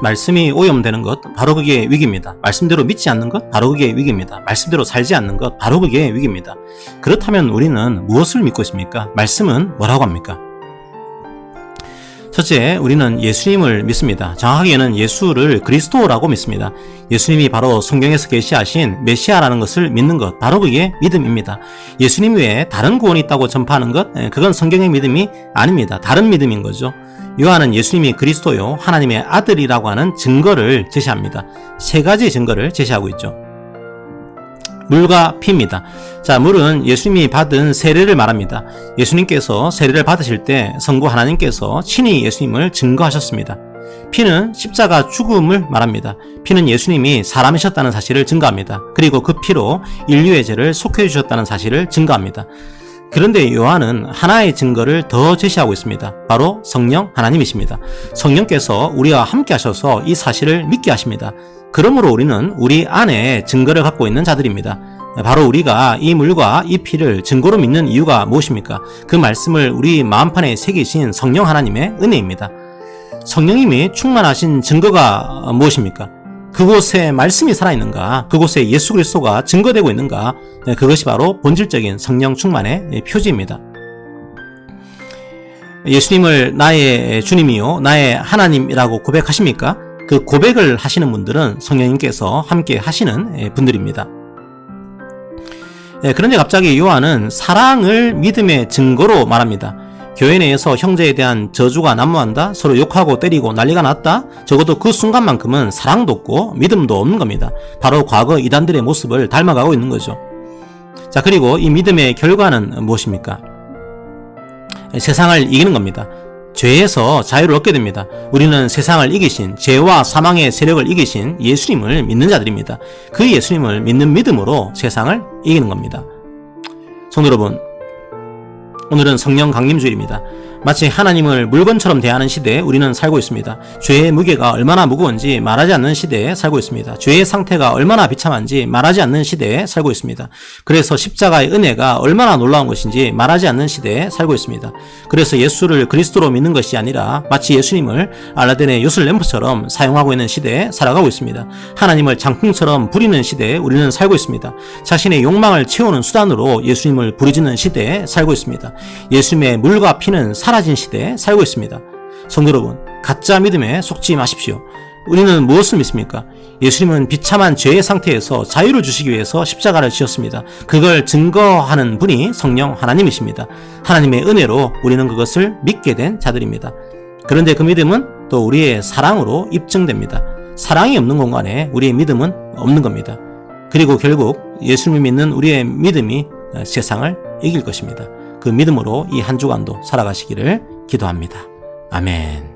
말씀이 오염되는 것, 바로 그게 위기입니다. 말씀대로 믿지 않는 것, 바로 그게 위기입니다. 말씀대로 살지 않는 것, 바로 그게 위기입니다. 그렇다면 우리는 무엇을 믿고 있습니까? 말씀은 뭐라고 합니까? 첫째, 우리는 예수님을 믿습니다. 정확하게는 예수를 그리스도라고 믿습니다. 예수님이 바로 성경에서 계시하신 메시아라는 것을 믿는 것, 바로 그게 믿음입니다. 예수님 외에 다른 구원이 있다고 전파하는 것, 그건 성경의 믿음이 아닙니다. 다른 믿음인 거죠. 요한은 예수님이 그리스도요, 하나님의 아들이라고 하는 증거를 제시합니다. 세 가지 증거를 제시하고 있죠. 물과 피입니다. 자, 물은 예수님이 받은 세례를 말합니다. 예수님께서 세례를 받으실 때 성부 하나님께서 친히 예수님을 증거하셨습니다. 피는 십자가 죽음을 말합니다. 피는 예수님이 사람이셨다는 사실을 증거합니다. 그리고 그 피로 인류의 죄를 속해 주셨다는 사실을 증거합니다. 그런데 요한은 하나의 증거를 더 제시하고 있습니다. 바로 성령 하나님이십니다. 성령께서 우리와 함께 하셔서 이 사실을 믿게 하십니다. 그러므로 우리는 우리 안에 증거를 갖고 있는 자들입니다. 바로 우리가 이 물과 이 피를 증거로 믿는 이유가 무엇입니까? 그 말씀을 우리 마음판에 새기신 성령 하나님의 은혜입니다. 성령님이 충만하신 증거가 무엇입니까? 그곳에 말씀이 살아있는가? 그곳에 예수 그리스도가 증거되고 있는가? 그것이 바로 본질적인 성령 충만의 표지입니다. 예수님을 나의 주님이요, 나의 하나님이라고 고백하십니까? 그 고백을 하시는 분들은 성령님께서 함께 하시는 분들입니다. 그런데 갑자기 요한은 사랑을 믿음의 증거로 말합니다. 교회 내에서 형제에 대한 저주가 난무한다, 서로 욕하고 때리고 난리가 났다, 적어도 그 순간만큼은 사랑도 없고 믿음도 없는 겁니다. 바로 과거 이단들의 모습을 닮아가고 있는 거죠. 자, 그리고 이 믿음의 결과는 무엇입니까? 세상을 이기는 겁니다. 죄에서 자유를 얻게 됩니다. 우리는 세상을 이기신, 죄와 사망의 세력을 이기신 예수님을 믿는 자들입니다. 그 예수님을 믿는 믿음으로 세상을 이기는 겁니다. 성도 여러분, 오늘은 성령 강림주일입니다. 마치 하나님을 물건처럼 대하는 시대에 우리는 살고 있습니다. 죄의 무게가 얼마나 무거운지 말하지 않는 시대에 살고 있습니다. 죄의 상태가 얼마나 비참한지 말하지 않는 시대에 살고 있습니다. 그래서 십자가의 은혜가 얼마나 놀라운 것인지 말하지 않는 시대에 살고 있습니다. 그래서 예수를 그리스도로 믿는 것이 아니라 마치 예수님을 알라딘의 요술 램프처럼 사용하고 있는 시대에 살아가고 있습니다. 하나님을 장풍처럼 부리는 시대에 우리는 살고 있습니다. 자신의 욕망을 채우는 수단으로 예수님을 부르짖는 시대에 살고 있습니다. 예수님의 물과 피는 사라진 시대에 살고 있습니다. 성도 여러분, 가짜 믿음에 속지 마십시오. 우리는 무엇을 믿습니까? 예수님은 비참한 죄의 상태에서 자유를 주시기 위해서 십자가를 지었습니다. 그걸 증거하는 분이 성령 하나님이십니다. 하나님의 은혜로 우리는 그것을 믿게 된 자들입니다. 그런데 그 믿음은 또 우리의 사랑으로 입증됩니다. 사랑이 없는 공간에 우리의 믿음은 없는 겁니다. 그리고 결국 예수님을 믿는 우리의 믿음이 세상을 이길 것입니다. 그 믿음으로 이 한 주간도 살아가시기를 기도합니다. 아멘.